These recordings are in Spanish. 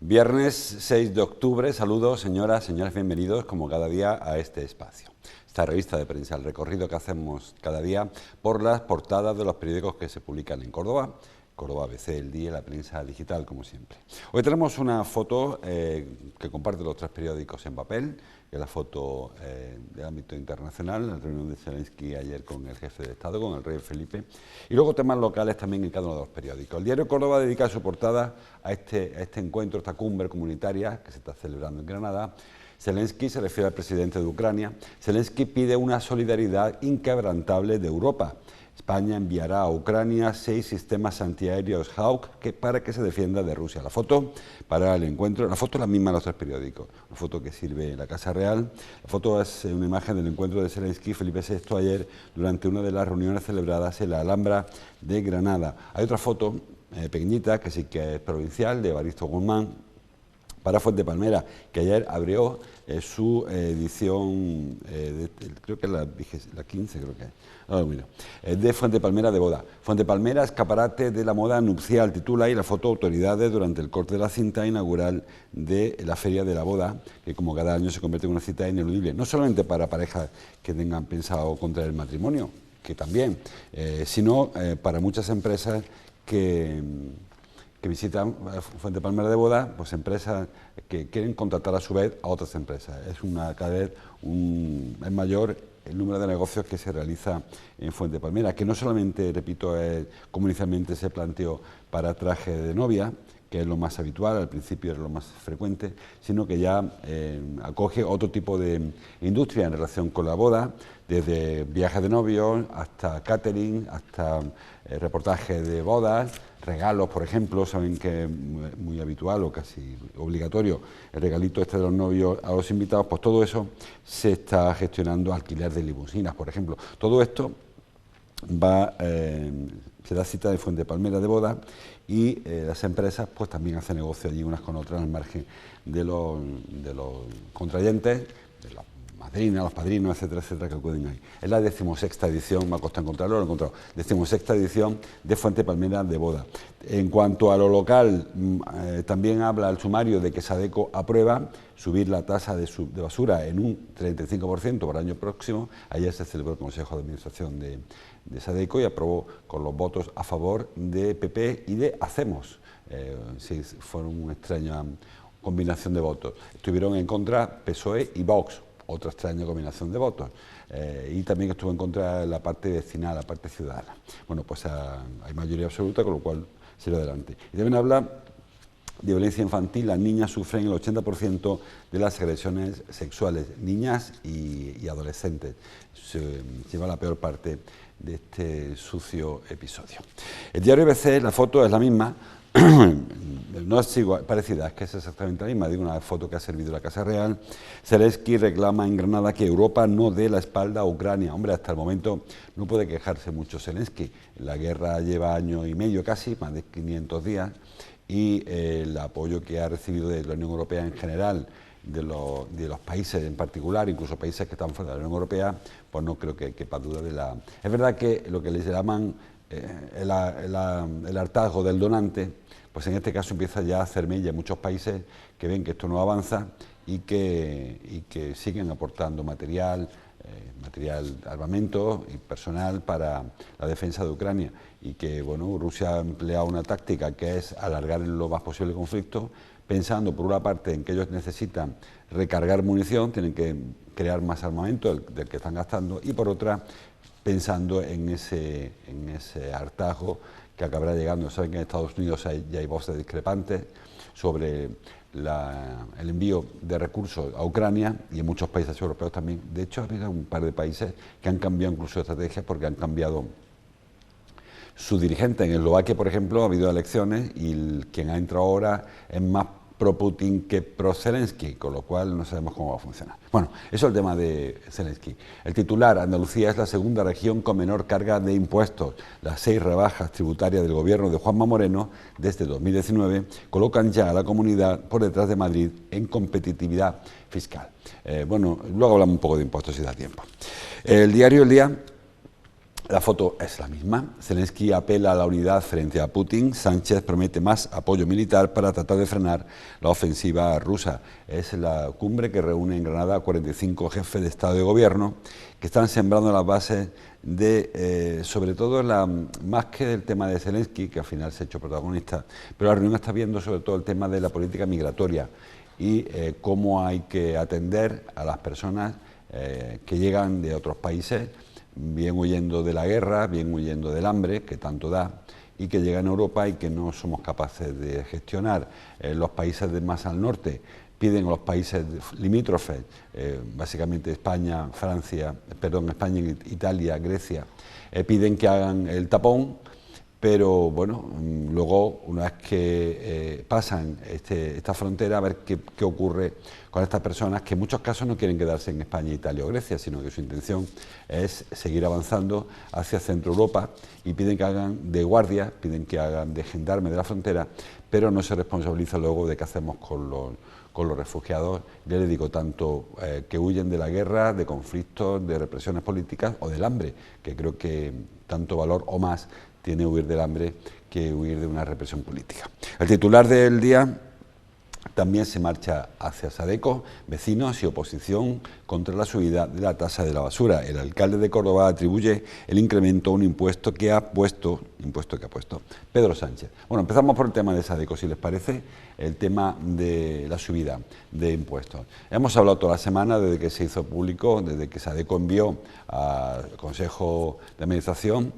Viernes 6 de octubre, saludos señoras, señores, bienvenidos como cada día a este espacio. Esta revista de prensa, el recorrido que hacemos cada día por las portadas de los periódicos que se publican en Córdoba, Córdoba ABC, El Día, la prensa digital, como siempre. Hoy tenemos una foto que comparten los tres periódicos en papel, que es la foto del ámbito internacional, la reunión de Zelensky ayer con el jefe de Estado, con el rey Felipe, y luego temas locales también en cada uno de los periódicos. El diario Córdoba dedica su portada a este encuentro, esta cumbre comunitaria que se está celebrando en Granada. Zelensky se refiere al presidente de Ucrania. Zelensky pide una solidaridad inquebrantable de Europa. España enviará a Ucrania 6 sistemas antiaéreos Hawk para que se defienda de Rusia. La foto para el encuentro, la foto es la misma en los tres periódicos, una foto que sirve en la Casa Real. La foto es una imagen del encuentro de Zelensky y Felipe VI ayer durante una de las reuniones celebradas en la Alhambra de Granada. Hay otra foto pequeñita que sí que es provincial, de Evaristo Guzmán, para Fuentepalmera, que ayer abrió su edición, creo que es la 15, creo que es, de Fuentepalmera de boda. Fuentepalmera, escaparate de la moda nupcial, titula, y la foto autoridades durante el corte de la cinta inaugural de la Feria de la Boda, que como cada año se convierte en una cita ineludible, no solamente para parejas que tengan pensado contraer el matrimonio, que también, sino para muchas empresas que visitan Fuentepalmera de boda, pues empresas que quieren contratar a su vez a otras empresas. Es cada vez es mayor el número de negocios que se realiza en Fuentepalmera, que no solamente, repito, es como inicialmente se planteó para traje de novia, que es lo más habitual, al principio era lo más frecuente, sino que ya acoge otro tipo de industria en relación con la boda, desde viajes de novios hasta catering, hasta reportajes de bodas, regalos, por ejemplo. Saben que es muy habitual o casi obligatorio el regalito de los novios a los invitados. Pues todo eso se está gestionando, alquiler de limusinas, por ejemplo. Todo esto se da cita de Fuentepalmera de boda, y las empresas pues también hacen negocio allí unas con otras al margen de los contrayentes, de las madrinas, los padrinos, etcétera, etcétera, que acuden ahí. Es la 16ª edición, me ha costado encontrarlo, lo he encontrado, 16ª edición de Fuentepalmera de boda. En cuanto a lo local, también habla el sumario de que Sadeco aprueba subir la tasa de basura en un 35% para el año próximo. Ayer se celebró el Consejo de Administración de Sadeco y aprobó con los votos a favor de PP y de Hacemos. Sí, fueron una extraña combinación de votos. Estuvieron en contra PSOE y Vox, otra extraña combinación de votos. Y también estuvo en contra la parte vecinal, la parte ciudadana. Bueno, pues hay mayoría absoluta, con lo cual se irá adelante. Y también habla de violencia infantil. Las niñas sufren el 80% de las agresiones sexuales, niñas y adolescentes. Se lleva la peor parte de este sucio episodio. El diario ABC, la foto es la misma, no es igual, parecida, es que es exactamente la misma, digo, una foto que ha servido la Casa Real. Zelensky reclama en Granada que Europa no dé la espalda a Ucrania. Hombre, hasta el momento no puede quejarse mucho Zelensky. La guerra lleva año y medio casi, más de 500 días, y el apoyo que ha recibido de la Unión Europea en general, de los países en particular, incluso países que están fuera de la Unión Europea, pues no creo que quepa duda de la... Es verdad que lo que les llaman el hartazgo del donante, pues en este caso empieza ya a hacer mella en muchos países que ven que esto no avanza y que siguen aportando material, armamento y personal para la defensa de Ucrania, y que bueno, Rusia ha empleado una táctica que es alargar lo más posible el conflicto, pensando por una parte en que ellos necesitan recargar munición, tienen que crear más armamento del que están gastando, y por otra pensando en ese hartazgo que acabará llegando. Saben que en Estados Unidos ya hay voces discrepantes sobre el envío de recursos a Ucrania, y en muchos países europeos también. De hecho, ha habido un par de países que han cambiado incluso estrategias porque han cambiado su dirigente. En Eslovaquia, por ejemplo, ha habido elecciones y quien ha entrado ahora es más pro-Putin que pro-Zelensky, con lo cual no sabemos cómo va a funcionar. Bueno, eso es el tema de Zelensky. El titular: Andalucía es la segunda región con menor carga de impuestos. Las 6 rebajas tributarias del gobierno de Juanma Moreno desde 2019 colocan ya a la comunidad por detrás de Madrid en competitividad fiscal. Bueno, luego hablamos un poco de impuestos si da tiempo. El diario El Día La foto es la misma. Zelensky apela a la unidad frente a Putin. Sánchez promete más apoyo militar para tratar de frenar la ofensiva rusa. Es la cumbre que reúne en Granada a 45 jefes de Estado y Gobierno que están sembrando las bases de, sobre todo, más que del tema de Zelensky, que al final se ha hecho protagonista, pero la reunión está viendo sobre todo el tema de la política migratoria y cómo hay que atender a las personas que llegan de otros países, bien huyendo de la guerra, bien huyendo del hambre, que tanto da, y que llegan a Europa y que no somos capaces de gestionar. Los países de más al norte piden a los países limítrofes, básicamente España, España, Italia, Grecia, piden que hagan el tapón, pero bueno, luego una vez que pasan esta frontera, a ver qué ocurre con estas personas que en muchos casos no quieren quedarse en España, Italia o Grecia, sino que su intención es seguir avanzando hacia Centro Europa y piden que hagan de guardia, piden que hagan de gendarme de la frontera, pero no se responsabiliza luego de qué hacemos con los refugiados, ya les digo, tanto que huyen de la guerra, de conflictos, de represiones políticas o del hambre, que creo que tanto valor o más tiene huir del hambre que huir de una represión política. El titular del día también se marcha hacia Sadeco, vecinos y oposición contra la subida de la tasa de la basura. El alcalde de Córdoba atribuye el incremento a un impuesto que ha puesto Pedro Sánchez. Bueno, empezamos por el tema de Sadeco, si les parece, el tema de la subida de impuestos. Hemos hablado toda la semana desde que se hizo público, desde que Sadeco envió al Consejo de Administración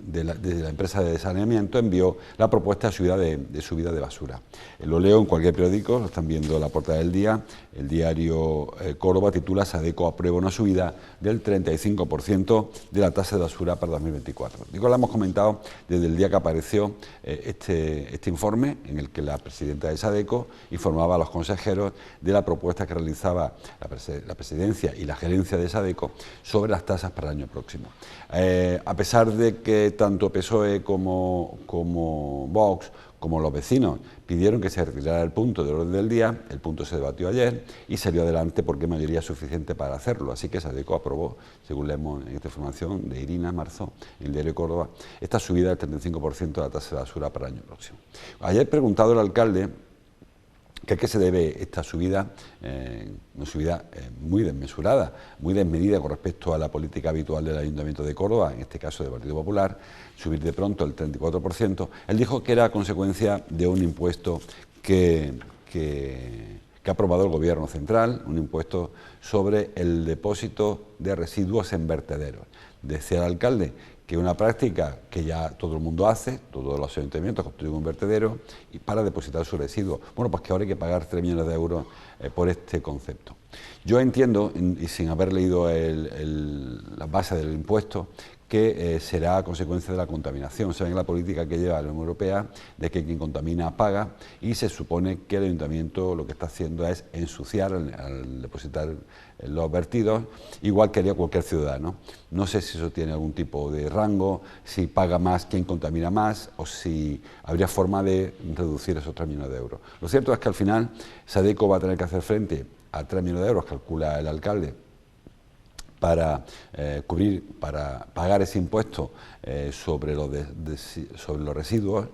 de la empresa de saneamiento, envió la propuesta de subida de basura. Lo leo en cualquier periódico, lo están viendo en la portada del día. El diario Córdoba titula: Sadeco aprueba una subida del 35% de la tasa de basura para 2024. Digo, lo hemos comentado desde el día que apareció este informe, en el que la presidenta de Sadeco informaba a los consejeros de la propuesta que realizaba la presidencia y la gerencia de Sadeco sobre las tasas para el año próximo. A pesar de que tanto PSOE como Vox, como los vecinos, pidieron que se retirara el punto del orden del día, el punto se debatió ayer y salió adelante porque hay mayoría suficiente para hacerlo. Así que Sadeco aprobó, según leemos en esta información de Irina Marzo, en el diario Córdoba, esta subida del 35% de la tasa de basura para el año próximo. Ayer, preguntado el alcalde que a qué se debe esta subida, una subida muy desmesurada, muy desmedida con respecto a la política habitual del Ayuntamiento de Córdoba, en este caso del Partido Popular, subir de pronto el 34%, él dijo que era consecuencia de un impuesto que ha aprobado el Gobierno central, un impuesto sobre el depósito de residuos en vertederos. Decía el alcalde que una práctica que ya todo el mundo hace, todos los ayuntamientos construyen un vertedero y para depositar sus residuos. Bueno, pues que ahora hay que pagar 3 millones de euros por este concepto. Yo entiendo, y sin haber leído la base del impuesto, que será a consecuencia de la contaminación. Saben la política que lleva la Unión Europea de que quien contamina paga, y se supone que el ayuntamiento lo que está haciendo es ensuciar al depositar los vertidos, igual que haría cualquier ciudadano. No sé si eso tiene algún tipo de rango, si paga más quien contamina más, o si habría forma de reducir esos 3 millones de euros. Lo cierto es que al final Sadeco va a tener que hacer frente a 3 millones de euros, calcula el alcalde, para para pagar ese impuesto sobre los residuos,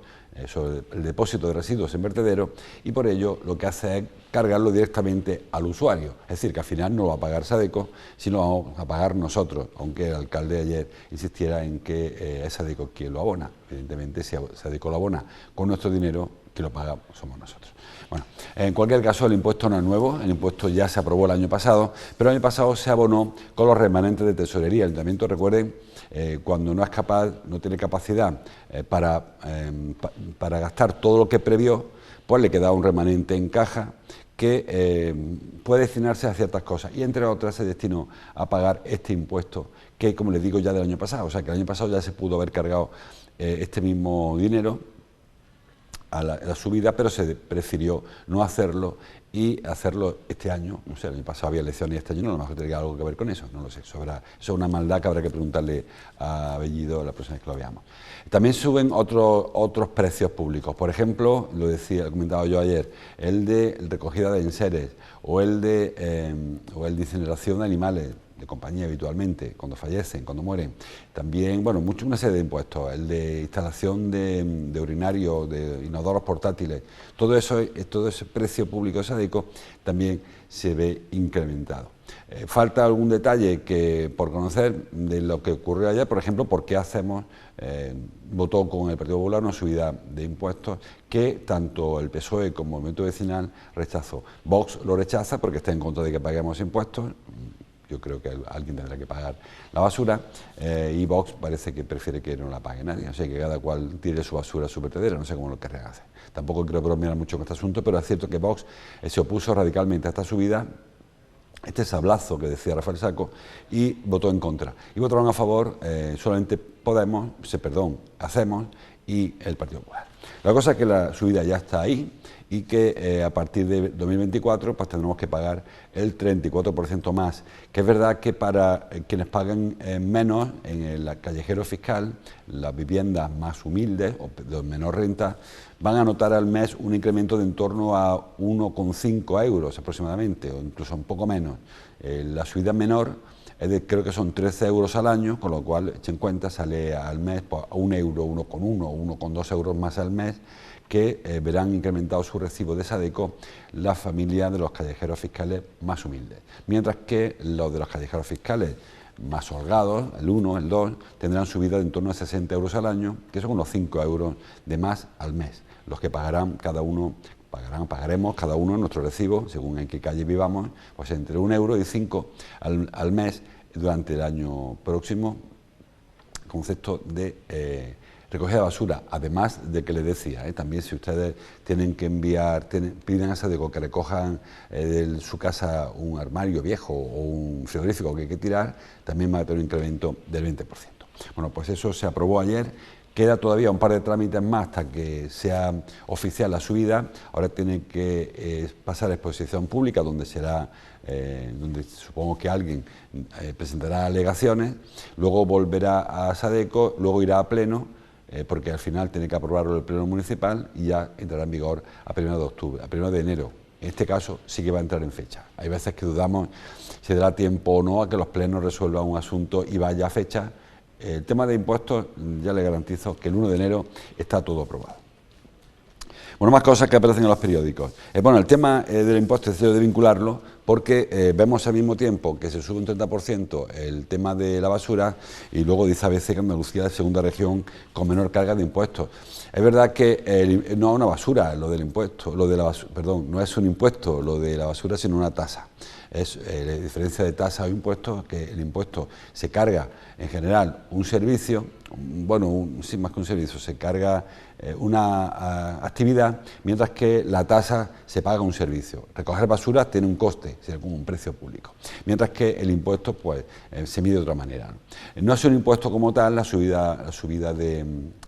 sobre el depósito de residuos en vertedero, y por ello lo que hace es cargarlo directamente al usuario. Es decir, que al final no lo va a pagar Sadeco, sino lo vamos a pagar nosotros, aunque el alcalde ayer insistiera en que es Sadeco quien lo abona. Evidentemente, si Sadeco lo abona con nuestro dinero, quien lo paga somos nosotros. Bueno, en cualquier caso, el impuesto no es nuevo, el impuesto ya se aprobó el año pasado, pero el año pasado se abonó con los remanentes de tesorería. El ayuntamiento, recuerden, cuando no es capaz, no tiene capacidad para gastar todo lo que previó, pues le queda un remanente en caja que puede destinarse a ciertas cosas, y entre otras se destinó a pagar este impuesto que, como les digo, ya del año pasado. O sea, que el año pasado ya se pudo haber cargado este mismo dinero a la subida, pero se prefirió no hacerlo y hacerlo este año. No sé, el año pasado había elecciones y este año no, a lo mejor tendría algo que ver con eso, no lo sé. Eso es una maldad que habrá que preguntarle a Bellido la próxima vez que lo veamos. También suben otros precios públicos, por ejemplo, lo comentaba yo ayer, el de recogida de enseres o el de incineración de animales. de compañía habitualmente, cuando fallecen, cuando mueren. También, bueno, una serie de impuestos, el de instalación de urinarios, de inodoros portátiles, todo ese precio público de SADECO también se ve incrementado. Falta algún detalle por conocer de lo que ocurrió ayer, por ejemplo, por qué votó con el Partido Popular una subida de impuestos que tanto el PSOE como el Movimiento Vecinal rechazó. Vox lo rechaza porque está en contra de que paguemos impuestos. Yo creo que alguien tendrá que pagar la basura y Vox parece que prefiere que no la pague nadie, o sea que cada cual tire su basura a su vertedero, no sé cómo lo querrán hacer. Tampoco quiero bromear mucho con este asunto, pero es cierto que Vox se opuso radicalmente a esta subida, este sablazo que decía Rafael Saco, y votó en contra. Y votaron a favor solamente Hacemos y el Partido Popular. La cosa es que la subida ya está ahí y que a partir de 2024 pues tendremos que pagar el 34% más, que es verdad que para quienes paguen menos en el callejero fiscal, las viviendas más humildes o de menor renta, van a notar al mes un incremento de en torno a 1,5 euros aproximadamente, o incluso un poco menos. La subida menor creo que son 13 euros al año, con lo cual, echen cuenta, sale al mes pues, a 1 euro, 1,1 o 1,2 euros más al mes, que verán incrementado su recibo de SADECO las familias de los callejeros fiscales más humildes. Mientras que los de los callejeros fiscales más holgados, el 1, el 2, tendrán subida de en torno a 60 euros al año, que son unos 5 euros de más al mes, los que pagaremos cada uno en nuestro recibo, según en qué calle vivamos, pues entre 1 euro y 5 al mes durante el año próximo, concepto de recogida de basura, además de que les decía, también si ustedes tienen que piden a SADECO que recojan de su casa un armario viejo o un frigorífico que hay que tirar, también va a tener un incremento del 20%. Bueno, pues eso se aprobó ayer. Queda todavía un par de trámites más hasta que sea oficial la subida. Ahora tiene que pasar a exposición pública, donde supongo que alguien presentará alegaciones, luego volverá a SADECO, luego irá a pleno, porque al final tiene que aprobarlo el pleno municipal y ya entrará en vigor a 1 de octubre, a 1 de enero. En este caso sí que va a entrar en fecha. Hay veces que dudamos si dará tiempo o no a que los plenos resuelvan un asunto y vaya a fecha. El tema de impuestos, ya le garantizo que el 1 de enero está todo aprobado. Bueno, más cosas que aparecen en los periódicos. Bueno, el tema del impuesto es de vincularlo porque vemos al mismo tiempo que se sube un 30% el tema de la basura y luego dice ABC que Andalucía es la segunda región con menor carga de impuestos. Es verdad que no es una basura lo del impuesto, no es un impuesto lo de la basura, sino una tasa. Es la diferencia de tasa o impuestos, que el impuesto se carga en general un servicio, sin más que un servicio, se carga una actividad, mientras que la tasa se paga un servicio. Recoger basura tiene un coste, sería como un precio público, mientras que el impuesto pues se mide de otra manera. No es un impuesto como tal la subida de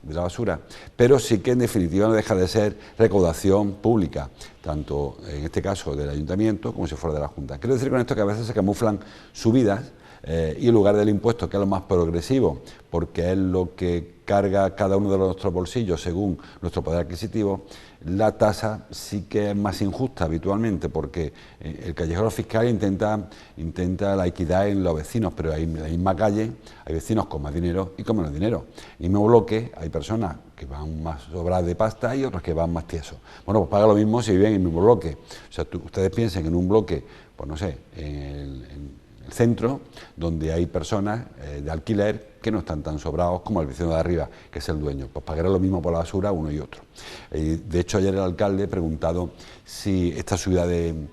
la basura, pero sí que en definitiva no deja de ser recaudación pública, tanto en este caso del ayuntamiento como si fuera de la Junta. Quiero decir con esto que a veces se camuflan subidas y en lugar del impuesto, que es lo más progresivo, porque es lo que carga cada uno de nuestros bolsillos según nuestro poder adquisitivo, la tasa sí que es más injusta habitualmente, porque el callejero fiscal intenta la equidad en los vecinos, pero en la misma calle hay vecinos con más dinero y con menos dinero. En el mismo bloque hay personas que van más sobradas de pasta y otras que van más tiesos. Bueno, pues paga lo mismo si viven en el mismo bloque. O sea, ustedes piensen en un bloque, pues no sé, en el centro, donde hay personas de alquiler que no están tan sobrados como el vecino de arriba, que es el dueño. Pues pagará lo mismo por la basura uno y otro. De hecho, ayer el alcalde, preguntado si esta subida de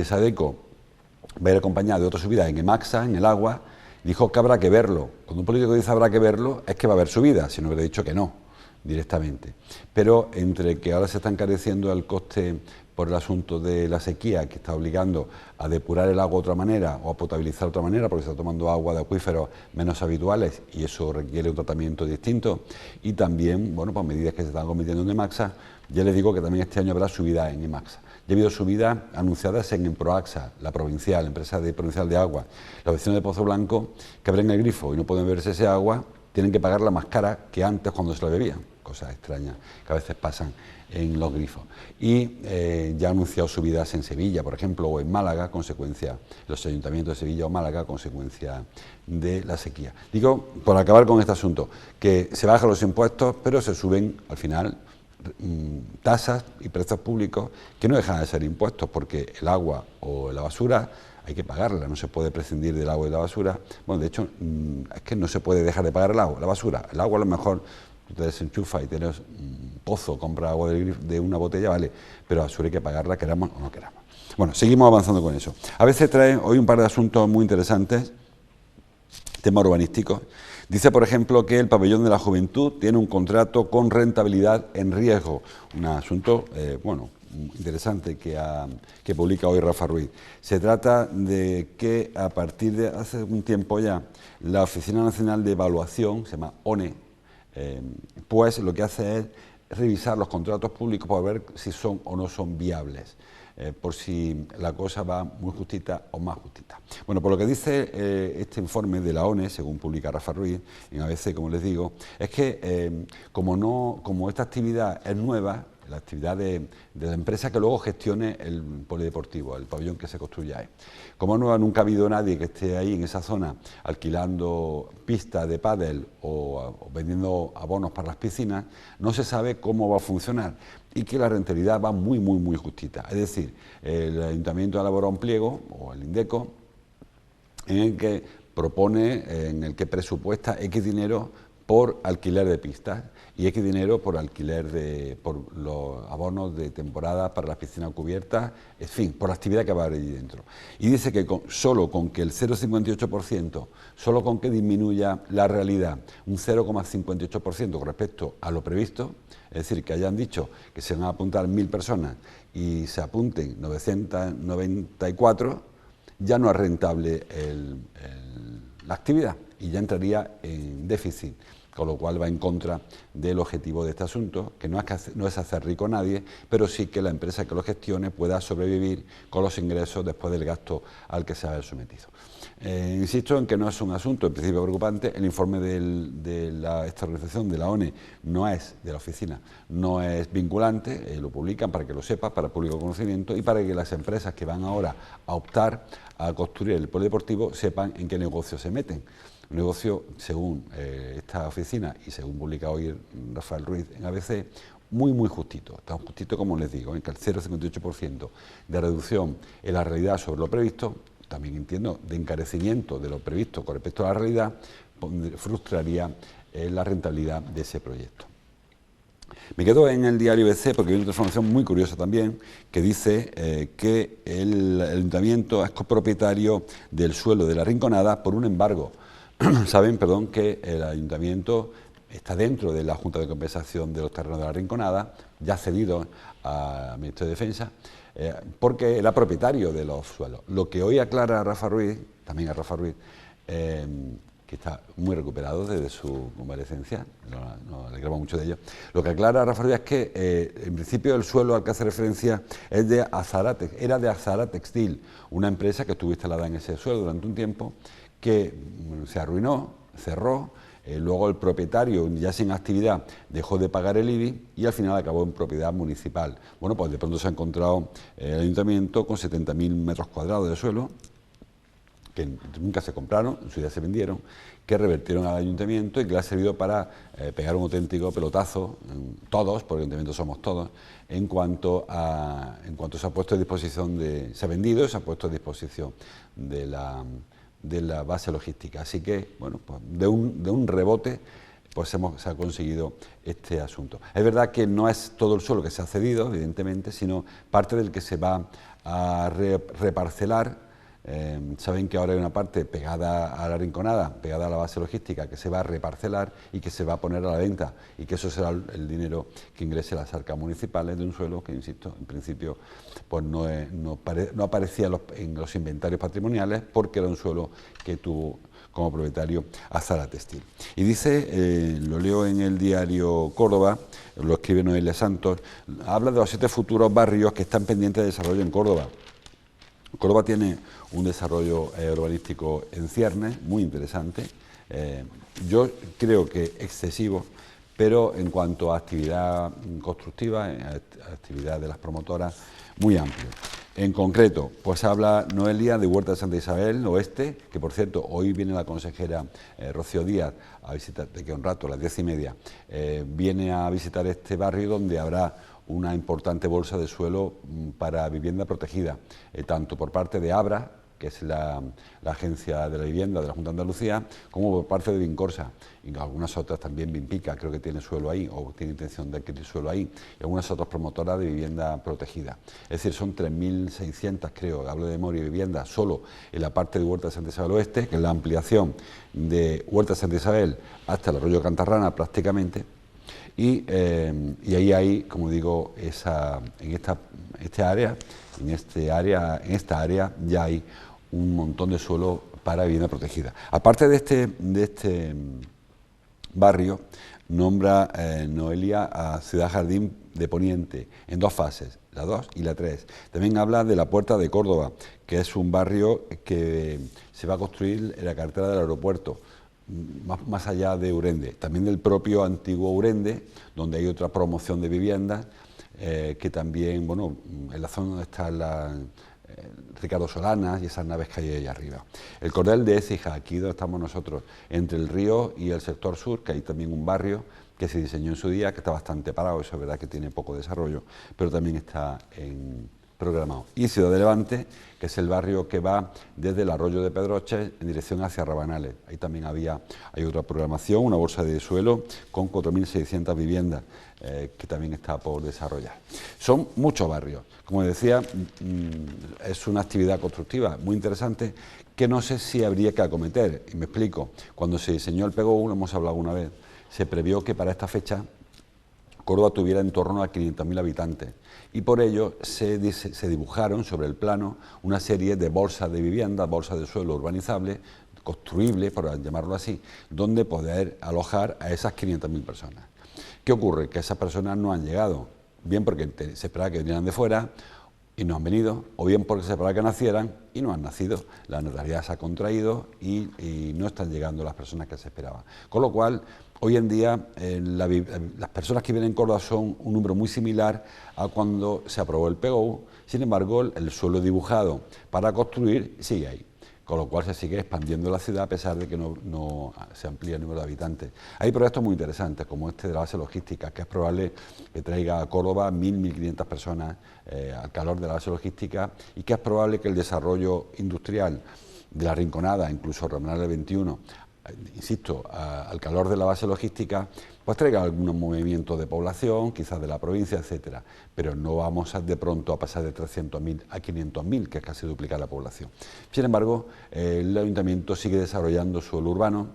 SADECO va a ir acompañada de otra subida en Emaxa, en el agua, dijo que habrá que verlo. Cuando un político dice habrá que verlo, es que va a haber subida, si no hubiera dicho que no, directamente. Pero entre que ahora se está encareciendo el coste por el asunto de la sequía, que está obligando a depurar el agua de otra manera o a potabilizar de otra manera, porque se está tomando agua de acuíferos menos habituales y eso requiere un tratamiento distinto, y también, bueno, pues medidas que se están cometiendo en Emaxa. Ya les digo que también este año habrá subida en Emaxa. Ya ha habido subidas anunciadas en Proaxa, la provincial, la empresa provincial de agua. Los vecinos de Pozo Blanco que abren el grifo y no pueden beberse ese agua, tienen que pagarla más cara que antes cuando se la bebían. cosas extrañas que a veces pasan en los grifos. Y ya ha anunciado subidas en Sevilla, por ejemplo, o en Málaga, consecuencia, los ayuntamientos de Sevilla o Málaga, consecuencia de la sequía. Digo, por acabar con este asunto, que se bajan los impuestos, pero se suben al final tasas y precios públicos que no dejan de ser impuestos, porque el agua o la basura hay que pagarla, no se puede prescindir del agua y la basura. Bueno, de hecho, es que no se puede dejar de pagar el agua, la basura. El agua a lo mejor tú te desenchufas y tienes un pozo, compras agua de una botella, vale, pero la basura hay que pagarla, queramos o no queramos. Bueno, seguimos avanzando con eso. A veces trae hoy un par de asuntos muy interesantes, temas urbanísticos. Dice, por ejemplo, que el Pabellón de la Juventud tiene un contrato con rentabilidad en riesgo. Un asunto, bueno, interesante que publica hoy Rafa Ruiz. Se trata de que a partir de hace un tiempo ya, la Oficina Nacional de Evaluación, se llama ONE, pues lo que hace es revisar los contratos públicos para ver si son o no son viables. Por si la cosa va muy justita o más justita. Bueno, por lo que dice este informe de la ONE, según publica Rafa Ruiz en ABC, como les digo, es que como esta actividad es nueva, la actividad de la empresa que luego gestione el polideportivo, el pabellón que se construya ahí. Como no, nunca ha habido nadie que esté ahí en esa zona alquilando pistas de pádel o vendiendo abonos para las piscinas, no se sabe cómo va a funcionar y que la rentabilidad va muy, muy, muy justita. Es decir, el Ayuntamiento ha elaborado un pliego, o el INDECO, en el que propone, en el que presupuesta X dinero por alquiler de pistas y X dinero por alquiler por los abonos de temporada para las piscinas cubiertas, en fin, por la actividad que va a haber allí dentro. Y dice que solo con que el 0,58%, solo con que disminuya la realidad un 0,58% con respecto a lo previsto, es decir, que hayan dicho que se van a apuntar 1.000 personas y se apunten 994, ya no es rentable la actividad y ya entraría en déficit, con lo cual va en contra del objetivo de este asunto, que no es hacer rico a nadie, pero sí que la empresa que lo gestione pueda sobrevivir con los ingresos después del gasto al que se ha sometido. Insisto en que no es un asunto en principio preocupante. El informe de esta organización, de la ONE, no es de la oficina, no es vinculante, lo publican para que lo sepa, para público conocimiento y para que las empresas que van ahora a optar a construir el polideportivo sepan en qué negocio se meten. Un negocio, según esta oficina y según publica hoy Rafael Ruiz en ABC, muy, muy justito, tan justito como les digo, en que el 0,58% de reducción en la realidad sobre lo previsto, también entiendo de encarecimiento de lo previsto con respecto a la realidad, frustraría la rentabilidad de ese proyecto. Me quedo en el diario ABC porque hay una información muy curiosa también que dice que el ayuntamiento es copropietario del suelo de la Rinconada por un embargo. Saben, que el ayuntamiento está dentro de la Junta de Compensación de los Terrenos de la Rinconada, ya cedido al Ministerio de Defensa, porque era propietario de los suelos. Lo que hoy aclara Rafa Ruiz, también a Rafa Ruiz, que está muy recuperado desde su convalecencia, nos alegramos mucho de ello, lo que aclara Rafa Ruiz es que en principio el suelo al que hace referencia es de era de Azara Textil, una empresa que estuvo instalada en ese suelo durante un tiempo, que se arruinó, cerró, luego el propietario, ya sin actividad, dejó de pagar el IBI y al final acabó en propiedad municipal. Bueno, pues de pronto se ha encontrado el ayuntamiento con 70.000 metros cuadrados de suelo, que nunca se compraron, en su día se vendieron, que revertieron al ayuntamiento y que le ha servido para pegar un auténtico pelotazo, todos, porque el ayuntamiento somos todos, en cuanto se ha puesto a disposición se ha vendido y se ha puesto a disposición de la base logística. Así que, bueno, pues de un rebote pues se ha conseguido este asunto. Es verdad que no es todo el suelo que se ha cedido, evidentemente, sino parte del que se va a reparcelar. Saben que ahora hay una parte pegada a la Rinconada, pegada a la base logística, que se va a reparcelar y que se va a poner a la venta, y que eso será el dinero que ingrese a las arcas municipales de un suelo que, insisto, en principio pues no aparecía en los inventarios patrimoniales, porque era un suelo que tuvo como propietario Azara Textil. Y dice, lo leo en el diario Córdoba, lo escribe Noelia Santos, habla de los 7 futuros barrios que están pendientes de desarrollo en Córdoba. Córdoba tiene un desarrollo urbanístico en ciernes muy interesante, yo creo que excesivo, pero en cuanto a actividad constructiva, actividad de las promotoras, muy amplio. En concreto, pues habla Noelia de Huerta de Santa Isabel Oeste, que por cierto, hoy viene la consejera Rocío Díaz a visitar, de que un rato, a las 10:30, viene a visitar este barrio donde habrá una importante bolsa de suelo para vivienda protegida, tanto por parte de Abra, que es la agencia de la vivienda de la Junta de Andalucía, como por parte de Vincorsa, y algunas otras también, Vinpica, creo que tiene suelo ahí, o tiene intención de adquirir suelo ahí, y algunas otras promotoras de vivienda protegida. Es decir, son 3.600, creo, hablo de memoria, viviendas solo en la parte de Huerta de Santa Isabel Oeste, que es la ampliación de Huerta de Santa Isabel hasta el Arroyo Cantarrana prácticamente, y ahí hay, como digo, en esta área ya hay un montón de suelo para vivienda protegida. Aparte de este barrio, nombra Noelia a Ciudad Jardín de Poniente en 2 fases, la 2 y la 3. También habla de la Puerta de Córdoba, que es un barrio que se va a construir en la carretera del aeropuerto, más allá de Urende, también del propio antiguo Urende, donde hay otra promoción de viviendas, que también, bueno, en la zona donde está Ricardo Solanas y esas naves que hay ahí arriba. El Cordel de Écija, aquí donde estamos nosotros, entre el río y el sector sur, que hay también un barrio que se diseñó en su día, que está bastante parado, eso es verdad que tiene poco desarrollo, pero también está programado. Y Ciudad de Levante, que es el barrio que va desde el Arroyo de Pedroches en dirección hacia Rabanales. Ahí también hay otra programación, una bolsa de suelo con 4.600 viviendas que también está por desarrollar. Son muchos barrios. Como decía, es una actividad constructiva muy interesante que no sé si habría que acometer. Y me explico. Cuando se diseñó el PGU, lo hemos hablado una vez, se previó que para esta fecha Córdoba tuviera en torno a 500.000 habitantes y por ello se dibujaron sobre el plano una serie de bolsas de vivienda, bolsas de suelo urbanizable, construible, por llamarlo así, donde poder alojar a esas 500.000 personas. ¿Qué ocurre? Que esas personas no han llegado, bien porque se esperaba que vinieran de fuera y no han venido, o bien porque se esperaba que nacieran y no han nacido. La natalidad se ha contraído y no están llegando las personas que se esperaban. Con lo cual, hoy en día las personas que viven en Córdoba son un número muy similar a cuando se aprobó el PGU, sin embargo el suelo dibujado para construir sigue ahí, con lo cual se sigue expandiendo la ciudad a pesar de que no se amplía el número de habitantes. Hay proyectos muy interesantes como este de la base logística, que es probable que traiga a Córdoba 1.500 personas al calor de la base logística y que es probable que el desarrollo industrial de la Rinconada, incluso Rabanales 21, insisto, al calor de la base logística, pues traiga algunos movimientos de población, quizás de la provincia, etcétera, pero no vamos de pronto a pasar de 300.000 a 500.000, que es casi duplicar la población. Sin embargo, el Ayuntamiento sigue desarrollando suelo urbano.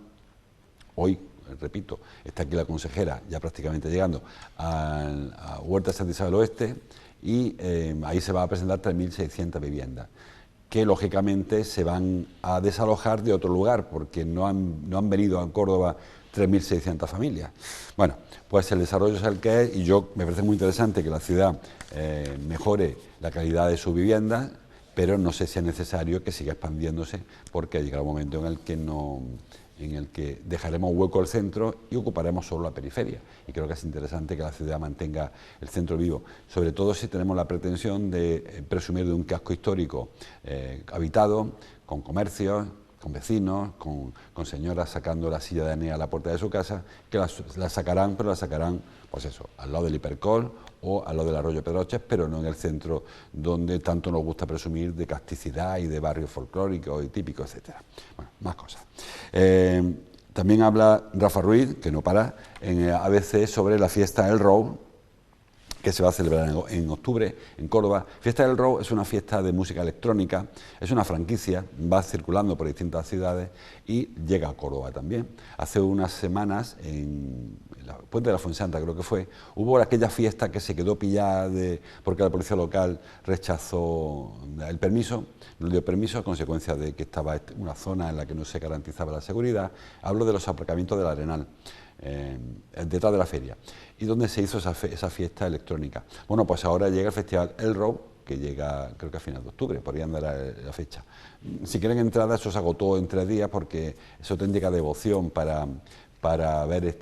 Hoy, repito, está aquí la consejera, ya prácticamente llegando a Huerta de Santa Isabel Oeste, y ahí se va a presentar 3.600 viviendas, que lógicamente se van a desalojar de otro lugar, porque no han venido a Córdoba 3.600 familias. Bueno, pues el desarrollo es el que es, y me parece muy interesante que la ciudad mejore la calidad de sus viviendas, pero no sé si es necesario que siga expandiéndose, porque llegará un momento en el que dejaremos hueco al centro y ocuparemos solo la periferia. Y creo que es interesante que la ciudad mantenga el centro vivo, sobre todo si tenemos la pretensión de presumir de un casco histórico habitado, con comercios, con vecinos, con señoras sacando la silla de Enea a la puerta de su casa, que la sacarán, pero la sacarán, pues eso, al lado del Hipercol o al lado del Arroyo Pedroches, pero no en el centro donde tanto nos gusta presumir de casticidad y de barrios folclóricos y típicos, etcétera. Bueno, más cosas. También habla Rafa Ruiz, que no para, en ABC sobre la fiesta El Row, que se va a celebrar en octubre en Córdoba. Fiesta del Row es una fiesta de música electrónica, es una franquicia, va circulando por distintas ciudades y llega a Córdoba también. Hace unas semanas, en la Puente de la Fuensanta creo que fue, hubo aquella fiesta que se quedó pillada porque la policía local rechazó el permiso, no le dio permiso a consecuencia de que estaba una zona en la que no se garantizaba la seguridad. Hablo de los aparcamientos del Arenal, detrás de la feria, y donde se hizo esa fiesta electrónica. Bueno, pues ahora llega el festival El Row, que llega creo que a final de octubre, por ahí andará la fecha. Si quieren entradas, eso se agotó en 3 días porque es auténtica devoción para para ver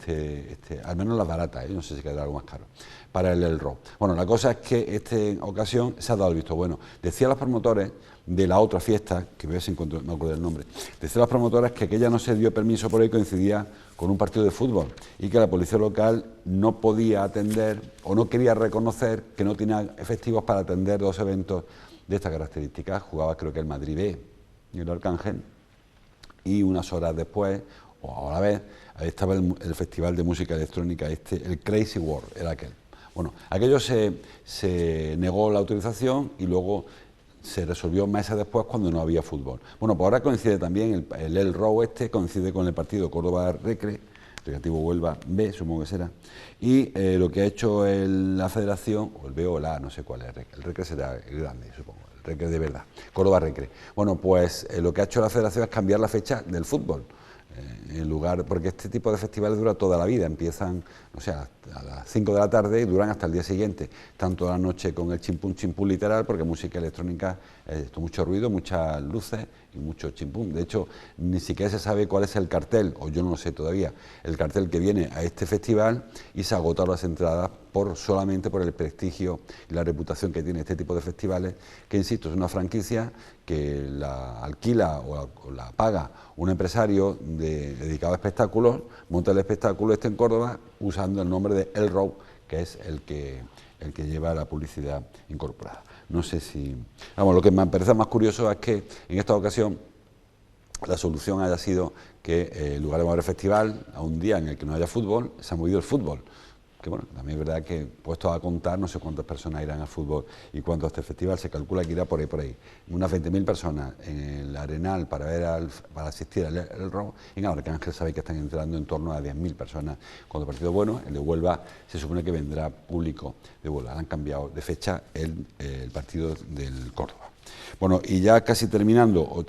al menos las baratas, no sé si quedará algo más caro, para el rock. Bueno, la cosa es que esta ocasión se ha dado el visto bueno. Decían los promotores de la otra fiesta, que voy a ver si encuentro, me acuerdo del nombre, decían los promotores que aquella no se dio permiso por ahí, coincidía con un partido de fútbol y que la policía local no podía atender o no quería reconocer que no tenía efectivos para atender dos eventos de estas características. Jugaba creo que el Madrid B y el Arcángel, y unas horas después, o a la vez, ahí estaba el Festival de Música Electrónica, el Crazy World, era aquel. Bueno, aquello se negó la autorización y luego se resolvió meses después cuando no había fútbol. Bueno, pues ahora coincide también, el Row coincide con el partido Córdoba Recre, Recreativo Huelva B, supongo que será, y lo que ha hecho la federación, o el B o el A, no sé cuál es, el Recre será el grande, supongo, el Recre de verdad, Córdoba Recre. Bueno, pues lo que ha hecho la federación es cambiar la fecha del fútbol. En lugar, porque este tipo de festivales dura toda la vida, empiezan, o sea, a las 5 de la tarde y duran hasta el día siguiente, tanto la noche con el chimpún literal, porque música electrónica, mucho ruido, muchas luces y mucho chimpún. De hecho, ni siquiera se sabe cuál es el cartel, o yo no lo sé todavía, el cartel que viene a este festival, y se agotaron las entradas solamente por el prestigio y la reputación que tiene este tipo de festivales, que insisto, es una franquicia que la alquila o la paga un empresario dedicado a espectáculos, monta el espectáculo en Córdoba usando el nombre de El Row, que es el que lleva la publicidad incorporada. No sé si... Vamos, lo que me parece más curioso es que en esta ocasión la solución haya sido que en lugar de mover el festival a un día en el que no haya fútbol, se ha movido el fútbol. Que bueno, también es verdad que puesto a contar, no sé cuántas personas irán al fútbol y cuánto a este festival, se calcula que irá por ahí. Unas 20.000 personas en el Arenal para asistir al Rock, y en Arcángel sabéis que están entrando en torno a 10.000 personas. Cuando el partido bueno, el de Huelva, se supone que vendrá público de Huelva. Han cambiado de fecha el partido del Córdoba. Bueno, y ya casi terminando,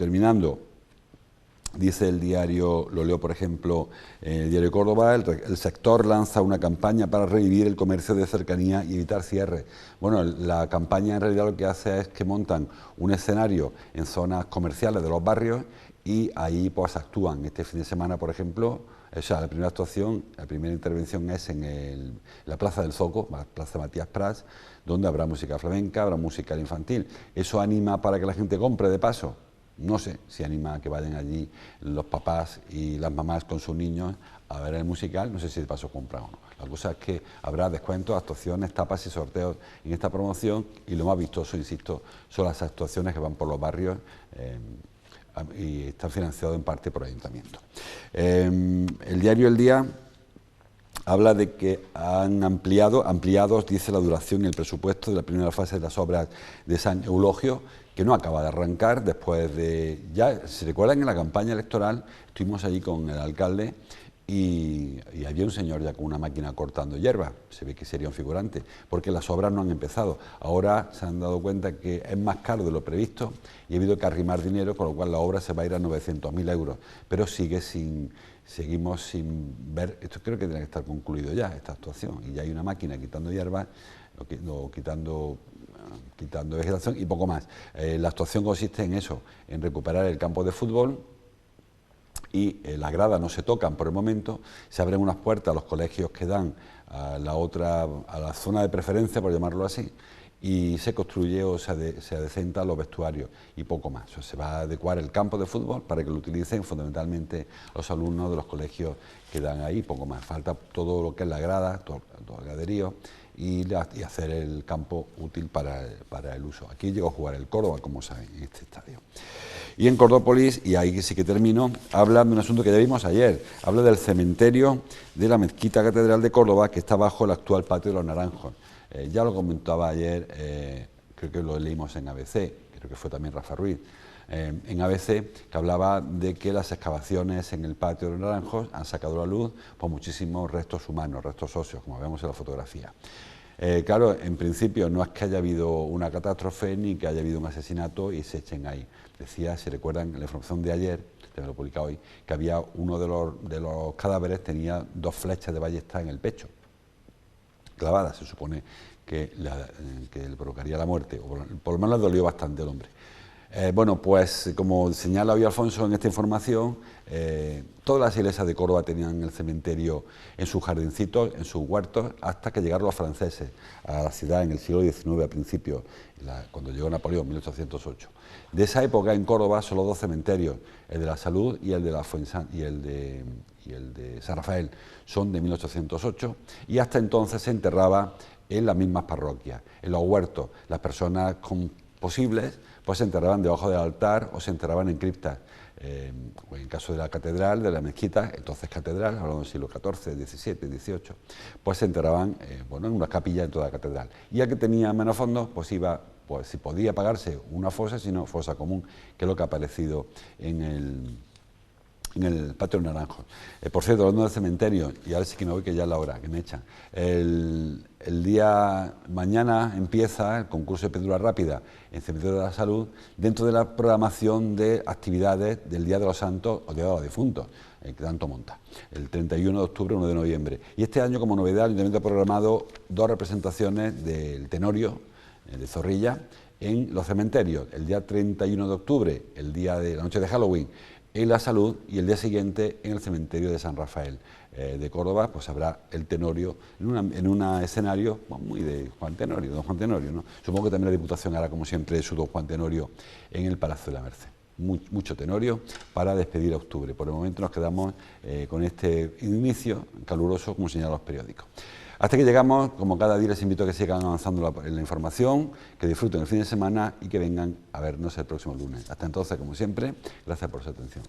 dice el diario, lo leo por ejemplo, el diario Córdoba, el sector lanza una campaña para revivir el comercio de cercanía y evitar cierres. Bueno, la campaña en realidad lo que hace es que montan un escenario en zonas comerciales de los barrios y ahí pues actúan. Este fin de semana, por ejemplo, o sea, la primera intervención es en la Plaza del Zoco, la Plaza Matías Prats, donde habrá música flamenca, habrá música infantil. ¿Eso anima para que la gente compre de paso? No sé si anima a que vayan allí los papás y las mamás con sus niños a ver el musical, no sé si de paso compran o no. La cosa es que habrá descuentos, actuaciones, tapas y sorteos en esta promoción, y lo más vistoso, insisto, son las actuaciones que van por los barrios y están financiados en parte por ayuntamientos. El diario El Día habla de que han ampliados, dice, la duración y el presupuesto de la primera fase de las obras de San Eulogio, que no acaba de arrancar después de... Ya, si recuerdan, en la campaña electoral estuvimos allí con el alcalde y había un señor ya con una máquina cortando hierba. Se ve que sería un figurante, porque las obras no han empezado. Ahora se han dado cuenta que es más caro de lo previsto y ha habido que arrimar dinero, con lo cual la obra se va a ir a 900.000 euros, pero seguimos sin ver. Esto creo que tiene que estar concluido ya, esta actuación, y ya hay una máquina quitando hierba o quitando vegetación y poco más. La actuación consiste en eso, en recuperar el campo de fútbol, y las gradas no se tocan por el momento, se abren unas puertas a los colegios que dan a la zona de preferencia, por llamarlo así, y se construye o se adecentan los vestuarios y poco más. O sea, se va a adecuar el campo de fútbol para que lo utilicen fundamentalmente los alumnos de los colegios que dan ahí, poco más. Falta todo lo que es la grada, todo el graderío, y hacer el campo útil para el uso. Aquí llegó a jugar el Córdoba, como saben, en este estadio. Y en Cordópolis, y ahí sí que termino, habla de un asunto que ya vimos ayer, habla del cementerio de la Mezquita Catedral de Córdoba, que está bajo el actual Patio de los Naranjos. Ya lo comentaba ayer, creo que lo leímos en ABC, creo que fue también Rafa Ruiz, en ABC, que hablaba de que las excavaciones en el Patio de los Naranjos han sacado a la luz por muchísimos restos humanos, restos óseos, como vemos en la fotografía. Claro, en principio no es que haya habido una catástrofe ni que haya habido un asesinato y se echen ahí. Decía, si recuerdan, en la información de ayer, que me lo he publicado hoy, que había uno de los cadáveres, tenía 2 flechas de ballesta en el pecho, clavadas. Se supone que le provocaría la muerte, o por lo menos le dolió bastante al hombre. Bueno, pues como señala hoy Alfonso en esta información, todas las iglesias de Córdoba tenían el cementerio en sus jardincitos, en sus huertos, hasta que llegaron los franceses a la ciudad en el siglo XIX, a principios, cuando llegó Napoleón, en 1808. De esa época en Córdoba solo dos cementerios, el de la Salud y el de la y el de San Rafael, son de 1808, y hasta entonces se enterraba en las mismas parroquias, en los huertos. Las personas posibles pues se enterraban debajo del altar o se enterraban en criptas. O en caso de la catedral, de la mezquita, entonces catedral, hablando del siglo XIV, XVII, XVIII, pues se enterraban en una capilla en toda la catedral. Y el que tenía menos fondos, pues iba, pues si podía pagarse una fosa, si no, fosa común, que es lo que ha aparecido en el Patio Naranjo. Por cierto, hablando del cementerio, y ahora sí que me voy, que ya es la hora, que me echan. El día mañana empieza el concurso de pintura rápida en Cementerio de la Salud, dentro de la programación de actividades del Día de los Santos o Día de los Difuntos, que tanto monta, el 31 de octubre, 1 de noviembre. Y este año, como novedad, el Ayuntamiento ha programado dos representaciones del Tenorio, de Zorrilla, en los cementerios. El día 31 de octubre, el día de la noche de Halloween, en la Salud, y el día siguiente en el cementerio de San Rafael de Córdoba, pues habrá el Tenorio en un escenario muy de Juan Tenorio, don Juan Tenorio, ¿no? Supongo que también la Diputación hará, como siempre, su don Juan Tenorio en el Palacio de la Merced. Mucho Tenorio para despedir a octubre. Por el momento nos quedamos con este inicio caluroso, como señalan los periódicos. Hasta que llegamos, como cada día les invito a que sigan avanzando en la información, que disfruten el fin de semana y que vengan a vernos el próximo lunes. Hasta entonces, como siempre, gracias por su atención.